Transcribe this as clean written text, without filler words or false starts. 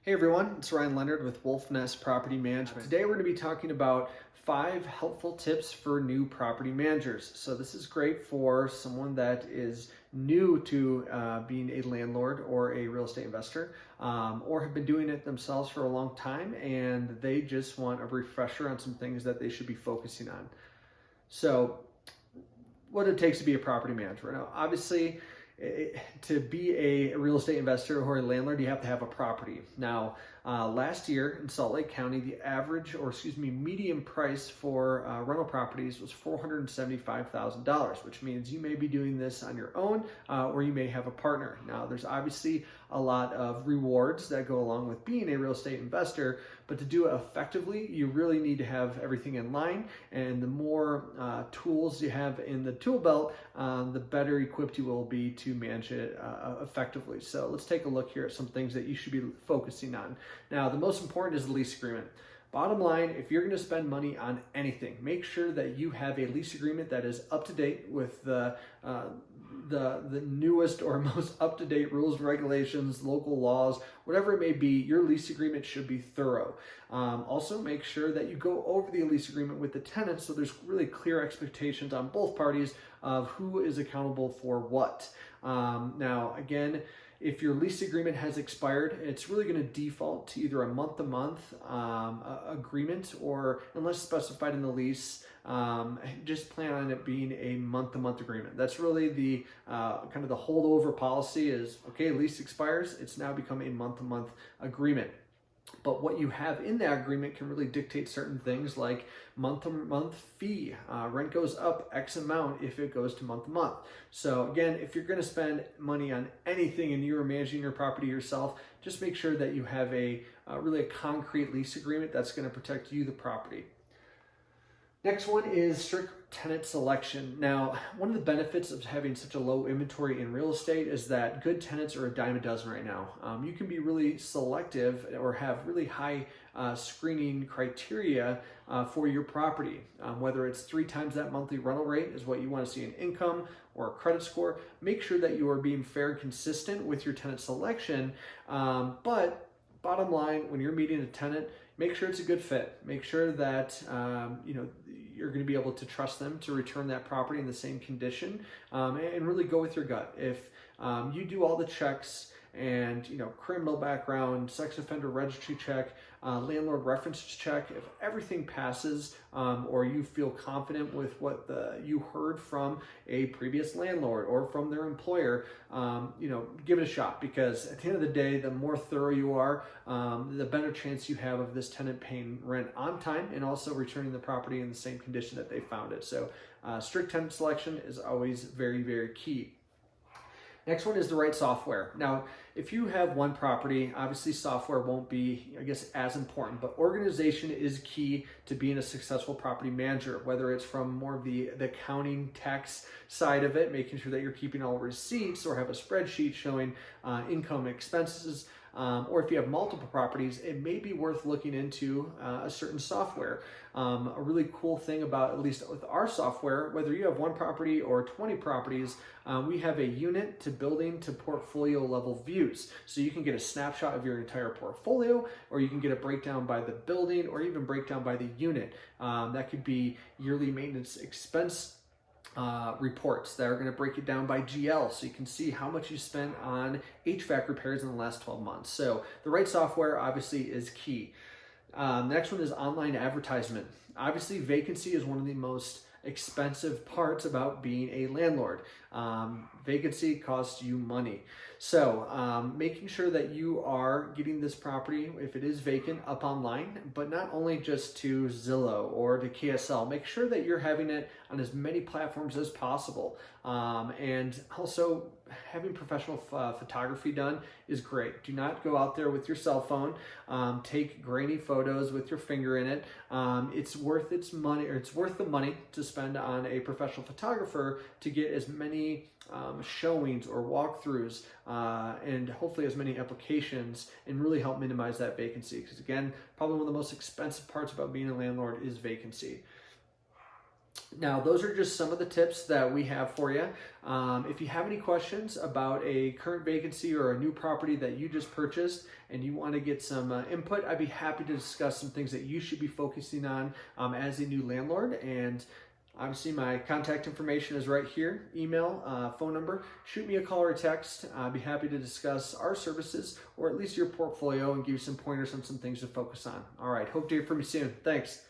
Hey everyone, it's Ryan Leonard with Wolfnest Property Management. Today we're going to be talking about 5 helpful tips for new property managers. So this is great for someone that is new to being a landlord or a real estate investor, or have been doing it themselves for a long time and they just want a refresher on some things that they should be focusing on. So what it takes to be a property manager. Now, obviously, to be a real estate investor or a landlord, you have to have a property. Now, last year in Salt Lake County, the average, median price for rental properties was $475,000, which means you may be doing this on your own, or you may have a partner. Now, there's obviously a lot of rewards that go along with being a real estate investor, but to do it effectively, you really need to have everything in line, and the more tools you have in the tool belt, the better equipped you will be to manage it effectively. So let's take a look here at some things that you should be focusing on. Now, the most important is the lease agreement. Bottom line, if you're going to spend money on anything, make sure that you have a lease agreement that is up to date with the newest or most up-to-date rules, regulations, local laws, whatever it may be. Your lease agreement should be thorough. Also, make sure that you go over the lease agreement with the tenant so there's really clear expectations on both parties of who is accountable for what. Now, again, if your lease agreement has expired, it's really going to default to either a month-to-month agreement, or unless specified in the lease, just plan on it being a month-to-month agreement. That's really the kind of the holdover policy is, okay, lease expires, it's now become a month-to-month agreement. But what you have in that agreement can really dictate certain things like month-to-month fee. Rent goes up X amount if it goes to month-to-month. So again, if you're going to spend money on anything and you're managing your property yourself, just make sure that you have really a concrete lease agreement that's going to protect you, the property. Next one is strict tenant selection. Now, one of the benefits of having such a low inventory in real estate is that good tenants are a dime a dozen right now. You can be really selective or have really high screening criteria for your property. Whether it's 3 times that monthly rental rate is what you want to see in income or a credit score. Make sure that you are being fair and consistent with your tenant selection. But bottom line, when you're meeting a tenant, make sure it's a good fit. Make sure that you're going to be able to trust them to return that property in the same condition, and really go with your gut. If you do all the checks and criminal background, sex offender registry check, landlord references check, if everything passes, or you feel confident with what you heard from a previous landlord or from their employer, give it a shot, because at the end of the day, the more thorough you are, the better chance you have of this tenant paying rent on time and also returning the property in the same condition that they found it. So strict tenant selection is always very, very key. Next one is the right software. Now, if you have one property, obviously software won't be, as important, but organization is key to being a successful property manager, whether it's from more of the accounting tax side of it, making sure that you're keeping all receipts or have a spreadsheet showing income expenses, or if you have multiple properties, it may be worth looking into a certain software. A really cool thing about, at least with our software, whether you have one property or 20 properties, we have a unit to building to portfolio level views. So you can get a snapshot of your entire portfolio, or you can get a breakdown by the building, or even breakdown by the unit. That could be yearly maintenance expense reports that are going to break it down by GL, so you can see how much you spent on HVAC repairs in the last 12 months. So the right software obviously is key. The next one is online advertisement. Obviously, vacancy is one of the most expensive parts about being a landlord. Vacancy costs you money. So making sure that you are getting this property, if it is vacant, up online, but not only just to Zillow or to KSL, make sure that you're having it on as many platforms as possible. And also having professional photography done is great. Do not go out there with your cell phone. Take grainy photos with your finger in it. It's worth its money, or it's worth the money to spend on a professional photographer to get as many showings or walkthroughs, and hopefully as many applications, and really help minimize that vacancy. Because again, probably one of the most expensive parts about being a landlord is vacancy. Now, those are just some of the tips that we have for you. If you have any questions about a current vacancy or a new property that you just purchased and you want to get some input, I'd be happy to discuss some things that you should be focusing on as a new landlord. And obviously, my contact information is right here, email, phone number. Shoot me a call or a text. I'd be happy to discuss our services or at least your portfolio and give you some pointers on some things to focus on. All right, hope to hear from you soon. Thanks.